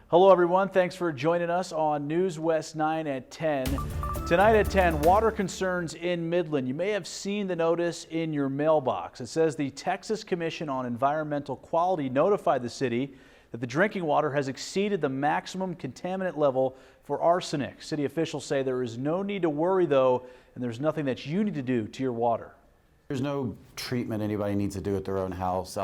Hello everyone, thanks for joining us on NewsWest 9 at 10. Tonight at 10, water concerns in Midland. You may have seen the notice in your mailbox. It says the Texas Commission on Environmental Quality notified the city that the drinking water has exceeded the maximum contaminant level for arsenic. City officials say there is no need to worry though, and there's nothing that you need to do to your water. There's no treatment anybody needs to do at their own house.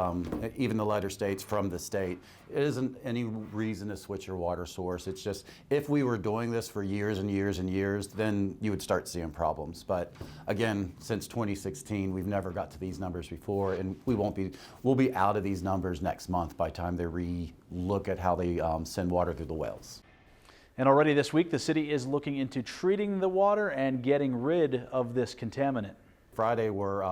Even the letter states from the state, it isn't any reason to switch your water source. It's just, if we were doing this for years and years and years, then you would start seeing problems. But again, since 2016, we've never got to these numbers before, and we'll be out of these numbers next month by the time they re-look at how they send water through the wells. And already this week, the city is looking into treating the water and getting rid of this contaminant. Friday, we're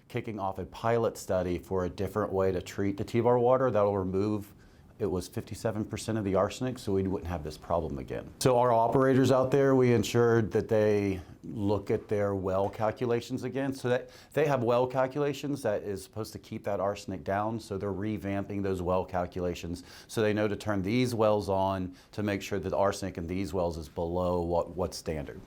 kicking off a pilot study for a different way to treat the T-bar water that will remove, it was 57% of the arsenic, so we wouldn't have this problem again. So our operators out there, we ensured that they look at their well calculations again, so that they have well calculations that is supposed to keep that arsenic down, so they're revamping those well calculations so they know to turn these wells on to make sure that the arsenic in these wells is below what's standard.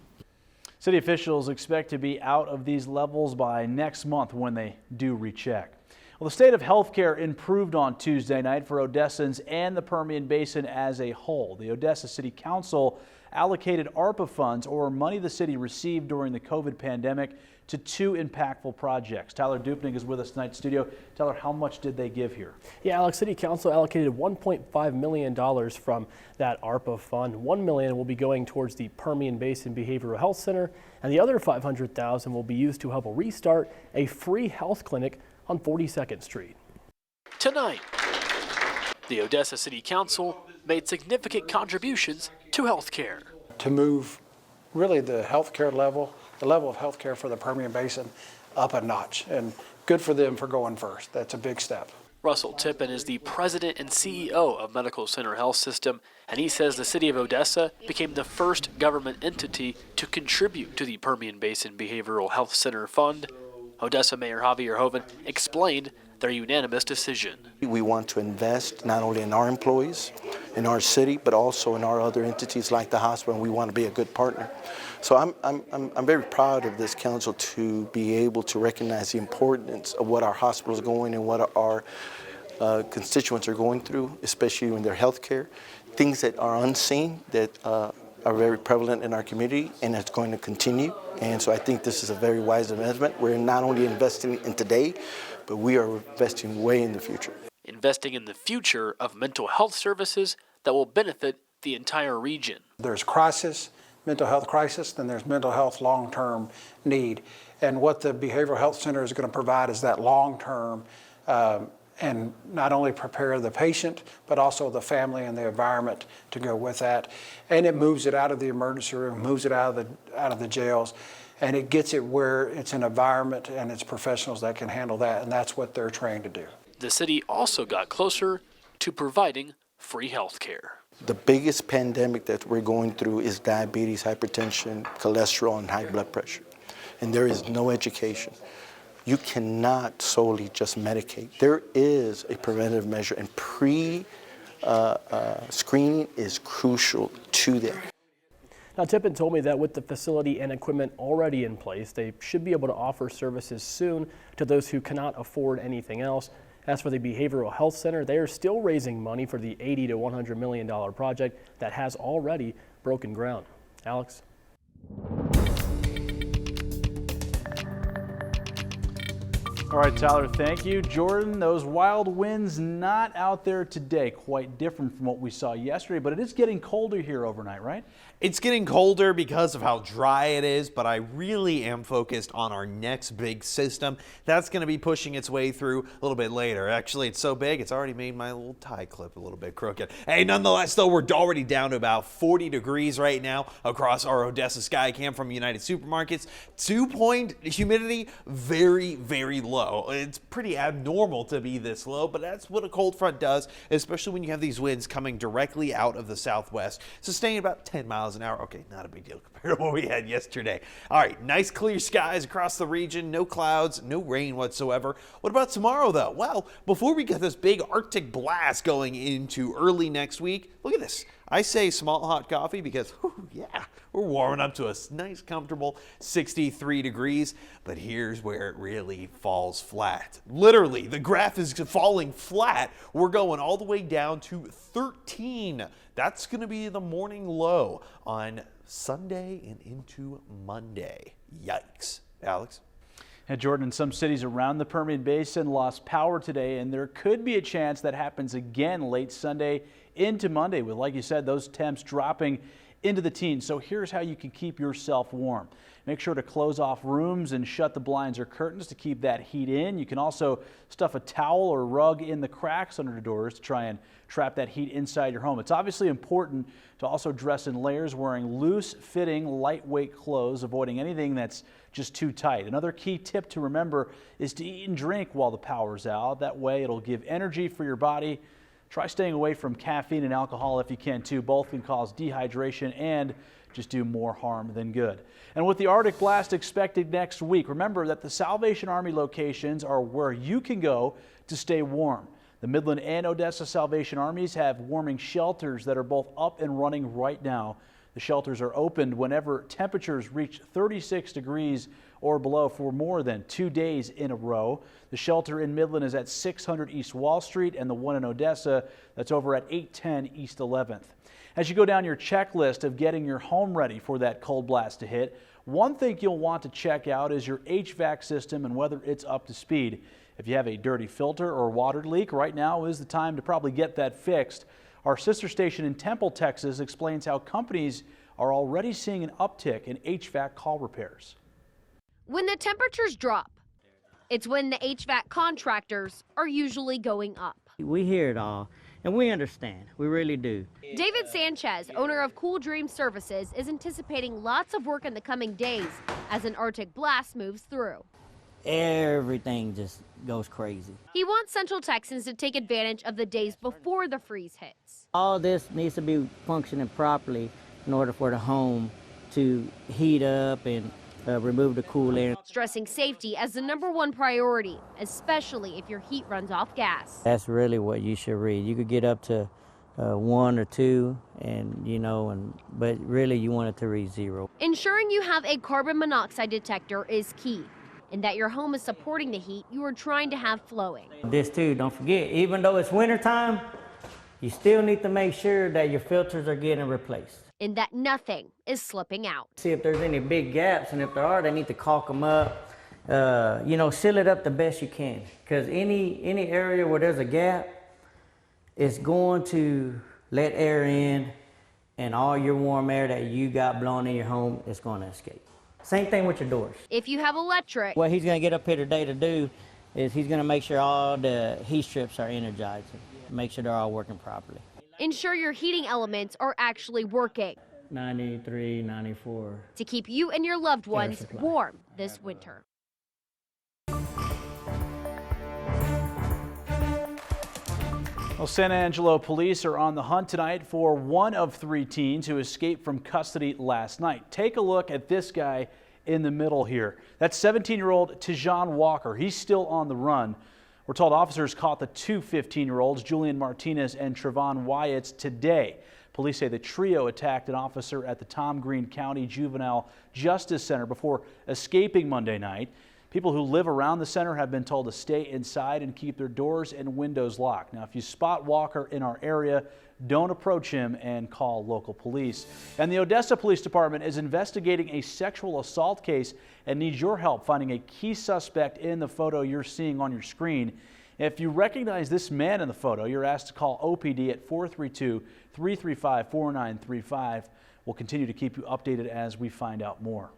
City officials expect to be out of these levels by next month when they do recheck. Well, the state of healthcare improved on Tuesday night for Odessans and the Permian Basin as a whole. The Odessa City Council allocated ARPA funds, or money the city received during the COVID pandemic, to two impactful projects. Tyler Dupning is with us tonight in studio. Tyler, how much did they give here? Yeah, Alex, City Council allocated $1.5 million from that ARPA fund. $1 million will be going towards the Permian Basin Behavioral Health Center, and the other $500,000 will be used to help restart a free health clinic on 42nd Street. Tonight, the Odessa City Council made significant contributions to health care. To move really the healthcare level, the level of healthcare for the Permian Basin up a notch, and good for them for going first. That's a big step. Russell Tippin is the president and CEO of Medical Center Health System, and he says the city of Odessa became the first government entity to contribute to the Permian Basin Behavioral Health Center Fund. Odessa Mayor Javier Hoven explained their unanimous decision. We want to invest not only in our employees, in our city, but also in our other entities like the hospital, and we want to be a good partner. So I'm very proud of this council to be able to recognize the importance of what our hospitals are going and what our constituents are going through, especially in their health care, things that are unseen that are very prevalent in our community, and it's going to continue. And so I think this is a very wise investment. We're not only investing in today, but we are investing way in the future. Investing in the future of mental health services that will benefit the entire region. There's crisis, mental health crisis, then there's mental health long-term need. And what the Behavioral Health Center is going to provide is that long-term and not only prepare the patient, but also the family and the environment to go with that. And it moves it out of the emergency room, moves it out of the jails, and it gets it where it's an environment and it's professionals that can handle that, and that's what they're trained to do. The city also got closer to providing free health care. The biggest pandemic that we're going through is diabetes, hypertension, cholesterol, and high blood pressure. And there is no education. You cannot solely just medicate. There is a preventative measure, and screening is crucial to that. Now, Tippin told me that with the facility and equipment already in place, they should be able to offer services soon to those who cannot afford anything else. As for the Behavioral Health Center, they are still raising money for the $80 to $100 million project that has already broken ground. Alex? All right, Tyler, thank you. Jordan, those wild winds not out there today, quite different from what we saw yesterday, but it is getting colder here overnight, right? It's getting colder because of how dry it is, but I really am focused on our next big system. That's going to be pushing its way through a little bit later. Actually, it's so big, it's already made my little tie clip a little bit crooked. Hey, nonetheless, though, we're already down to about 40 degrees right now across our Odessa sky cam from United Supermarkets. 2-point humidity, very, very low. low. It's pretty abnormal to be this low, but that's what a cold front does, especially when you have these winds coming directly out of the southwest, sustaining about 10 miles an hour. Okay, not a big deal compared to what we had yesterday. All right, nice clear skies across the region, no clouds, no rain whatsoever. What about tomorrow, though? Well, before we get this big Arctic blast going into early next week, look at this. I say small hot coffee because, whew, yeah, we're warming up to a nice, comfortable 63 degrees. But here's where it really falls flat. Literally, the graph is falling flat. We're going all the way down to 13. That's going to be the morning low on Sunday and into Monday. Yikes. Alex? And Jordan, some cities around the Permian Basin lost power today, and there could be a chance that happens again late Sunday into Monday with, like you said, those temps dropping into the teens. So here's how you can keep yourself warm. Make sure to close off rooms and shut the blinds or curtains to keep that heat in. You can also stuff a towel or rug in the cracks under the doors to try and trap that heat inside your home. It's obviously important to also dress in layers, wearing loose-fitting, lightweight clothes, avoiding anything that's just too tight. Another key tip to remember is to eat and drink while the power's out. That way it'll give energy for your body. Try staying away from caffeine and alcohol if you can too. Both can cause dehydration and just do more harm than good. And with the Arctic blast expected next week, remember that the Salvation Army locations are where you can go to stay warm. The Midland and Odessa Salvation Armies have warming shelters that are both up and running right now. The shelters are opened whenever temperatures reach 36 degrees or below for more than 2 days in a row. The shelter in Midland is at 600 East Wall Street, and the one in Odessa, that's over at 810 East 11th. As you go down your checklist of getting your home ready for that cold blast to hit, one thing you'll want to check out is your HVAC system and whether it's up to speed. If you have a dirty filter or water leak, right now is the time to probably get that fixed. Our sister station in Temple, Texas explains how companies are already seeing an uptick in HVAC call repairs. When the temperatures drop, it's when the HVAC contractors are usually going up. We hear it all, and we understand. We really do. David Sanchez, owner of Cool Dream Services, is anticipating lots of work in the coming days as an Arctic blast moves through. Everything just goes crazy. He wants Central Texans to take advantage of the days before the freeze hits. All this needs to be functioning properly in order for the home to heat up and remove the cool air. Stressing safety as the #1 priority, especially if your heat runs off gas. That's really what you should read. You could get up to 1 or 2, but really you want it to read 0. Ensuring you have a carbon monoxide detector is key, and that your home is supporting the heat you are trying to have flowing. This too, don't forget, even though it's wintertime, you still need to make sure that your filters are getting replaced. And that nothing is slipping out. See if there's any big gaps, and if there are, they need to caulk them up. Seal it up the best you can, because any area where there's a gap, it's going to let air in, and all your warm air that you got blowing in your home is going to escape. Same thing with your doors. If you have electric, What he's going to get up here today to do is he's going to make sure all the heat strips are energized, make sure they're all working properly. ensure your heating elements are actually working 93, 94. to keep you and your loved ones supply. warm this winter. Well, San Angelo police are on the hunt tonight for one of 3 teens who escaped from custody last night. Take a look at this guy in the middle here. That's 17-year-old Tijan Walker. He's still on the run. We're told officers caught the 2 15-year-olds, Julian Martinez and Trevon Wyatts, today. Police say the trio attacked an officer at the Tom Green County Juvenile Justice Center before escaping Monday night. People who live around the center have been told to stay inside and keep their doors and windows locked. Now, if you spot Walker in our area, don't approach him and call local police. And the Odessa Police Department is investigating a sexual assault case and needs your help finding a key suspect in the photo you're seeing on your screen. If you recognize this man in the photo, you're asked to call OPD at 432-335-4935. We'll continue to keep you updated as we find out more.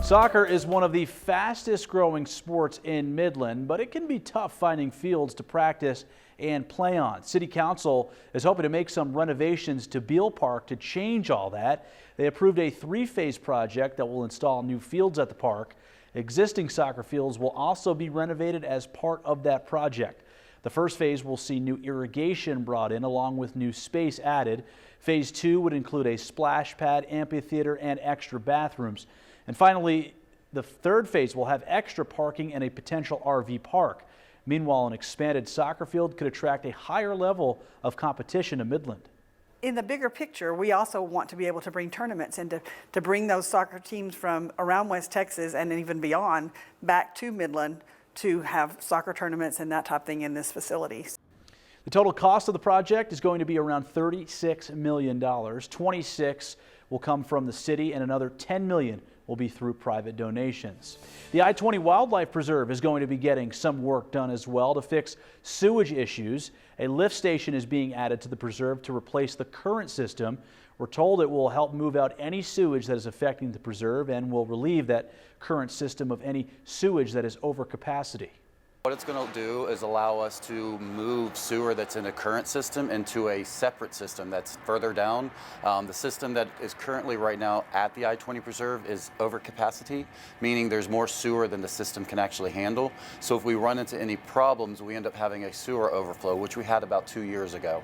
Soccer is one of the fastest growing sports in Midland, but it can be tough finding fields to practice and play on. City Council is hoping to make some renovations to Beal Park to change all that. They approved a 3-phase project that will install new fields at the park. Existing soccer fields will also be renovated as part of that project. The first phase will see new irrigation brought in along with new space added. Phase 2 would include a splash pad, amphitheater, and extra bathrooms. And finally, the third phase will have extra parking and a potential RV park. Meanwhile, an expanded soccer field could attract a higher level of competition to Midland. In the bigger picture, we also want to be able to bring tournaments and to bring those soccer teams from around West Texas and even beyond back to Midland to have soccer tournaments and that type of thing in this facility. The total cost of the project is going to be around $36 million. 26 will come from the city and another $10 million will be through private donations. The I-20 Wildlife Preserve is going to be getting some work done as well to fix sewage issues. A lift station is being added to the preserve to replace the current system. We're told it will help move out any sewage that is affecting the preserve and will relieve that current system of any sewage that is over capacity. What it's going to do is allow us to move sewer that's in a current system into a separate system that's further down. The system that is currently right now at the I-20 Preserve is over capacity, meaning there's more sewer than the system can actually handle. So if we run into any problems, we end up having a sewer overflow, which we had about 2 years ago.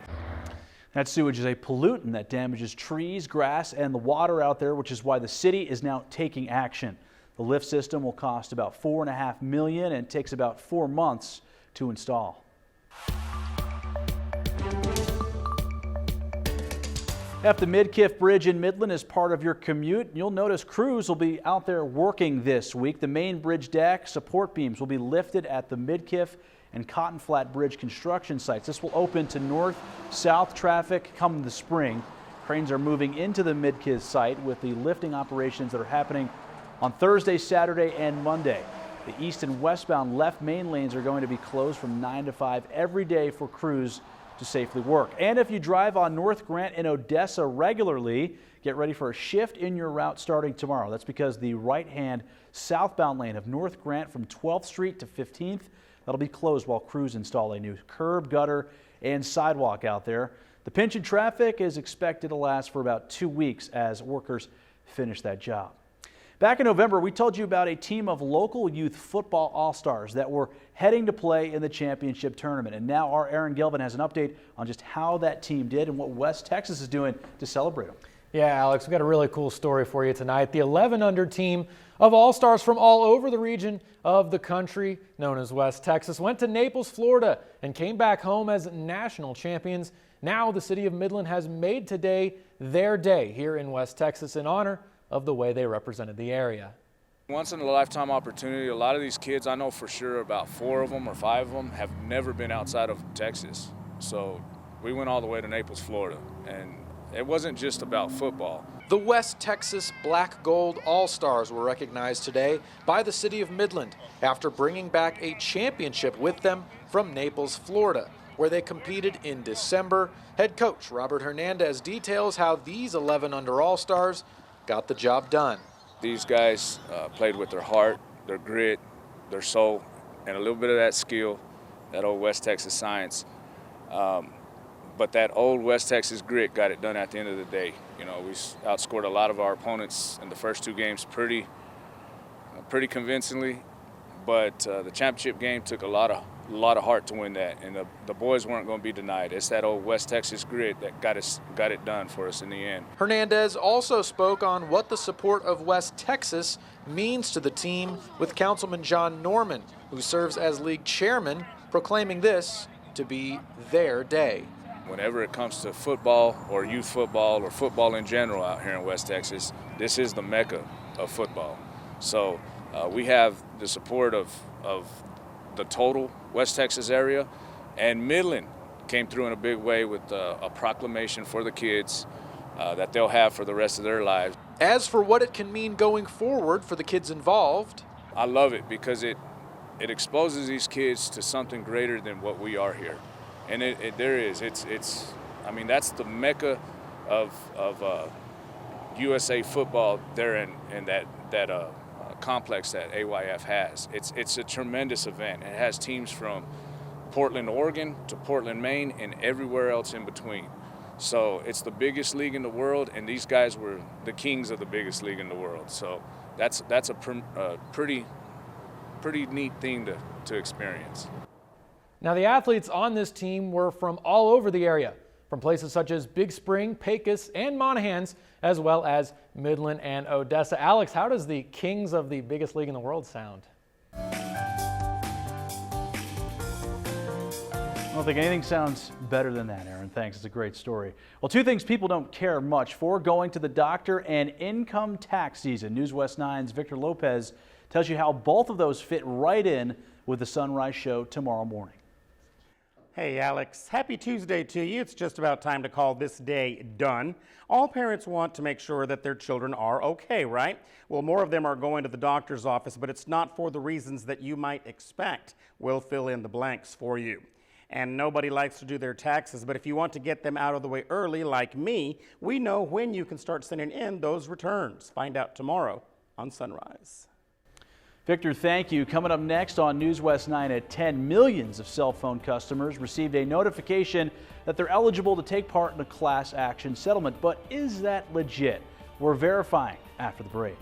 That sewage is a pollutant that damages trees, grass, and the water out there, which is why the city is now taking action. The lift system will cost about $4.5 million and takes about 4 months to install. If the Midkiff Bridge in Midland is part of your commute, you'll notice crews will be out there working this week. The main bridge deck support beams will be lifted at the Midkiff and Cotton Flat Bridge construction sites. This will open to north-south traffic come the spring. Cranes are moving into the Midkiff site with the lifting operations that are happening on Thursday, Saturday, and Monday. The east and westbound left main lanes are going to be closed from 9 to 5 every day for crews to safely work. And if you drive on North Grant and Odessa regularly, get ready for a shift in your route starting tomorrow. That's because the right-hand southbound lane of North Grant from 12th Street to 15th, that'll be closed while crews install a new curb, gutter, and sidewalk out there. The pinch in traffic is expected to last for about 2 weeks as workers finish that job. Back in November, we told you about a team of local youth football all-stars that were heading to play in the championship tournament. And now our Aaron Gelvin has an update on just how that team did and what West Texas is doing to celebrate them. Yeah, Alex, we've got a really cool story for you tonight. The 11-under team of all-stars from all over the region of the country, known as West Texas, went to Naples, Florida, and came back home as national champions. Now the city of Midland has made today their day here in West Texas in honor of the way they represented the area. Once in a lifetime opportunity. A lot of these kids, I know for sure about 4 of them or 5 of them have never been outside of Texas. So we went all the way to Naples, Florida, and it wasn't just about football. The West Texas Black Gold All-Stars were recognized today by the city of Midland after bringing back a championship with them from Naples, Florida, where they competed in December. Head coach Robert Hernandez details how these 11-under All-Stars got the job done. These guys played with their heart, their grit, their soul, and a little bit of that skill, that old West Texas science. But that old West Texas grit got it done at the end of the day. You know, we outscored a lot of our opponents in the first 2 games pretty convincingly, but the championship game took a lot of heart to win that, and the boys weren't going to be denied. It's that old West Texas grit that got it done for us in the end. Hernandez also spoke on what the support of West Texas means to the team, with Councilman John Norman, who serves as league chairman, proclaiming this to be their day. Whenever it comes to football or youth football or football in general out here in West Texas, this is the mecca of football. So we have the support of the total West Texas area, and Midland came through in a big way with a proclamation for the kids that they'll have for the rest of their lives. As for what it can mean going forward for the kids involved, I love it because it exposes these kids to something greater than what we are here. And I mean, that's the mecca of USA football there in that complex that AYF has. It's a tremendous event. It has teams from Portland, Oregon to Portland, Maine, and everywhere else in between. So it's the biggest league in the world, and these guys were the kings of the biggest league in the world. So that's a pretty neat thing to experience. Now, the athletes on this team were from all over the area, from places such as Big Spring, Pecos, and Monahans, as well as Midland and Odessa. Alex, how does the kings of the biggest league in the world sound? I don't think anything sounds better than that, Aaron. Thanks. It's a great story. Well, two things people don't care much for: going to the doctor and income tax season. NewsWest 9's Victor Lopez tells you how both of those fit right in with the Sunrise Show tomorrow morning. Hey Alex, happy Tuesday to you. It's just about time to call this day done. All parents want to make sure that their children are okay, right? Well, more of them are going to the doctor's office, but it's not for the reasons that you might expect. We'll fill in the blanks for you. And nobody likes to do their taxes, but if you want to get them out of the way early, like me, we know when you can start sending in those returns. Find out tomorrow on Sunrise. Victor, thank you. Coming up next on NewsWest 9 at 10, millions of cell phone customers received a notification that they're eligible to take part in a class action settlement. But is that legit? We're verifying after the break.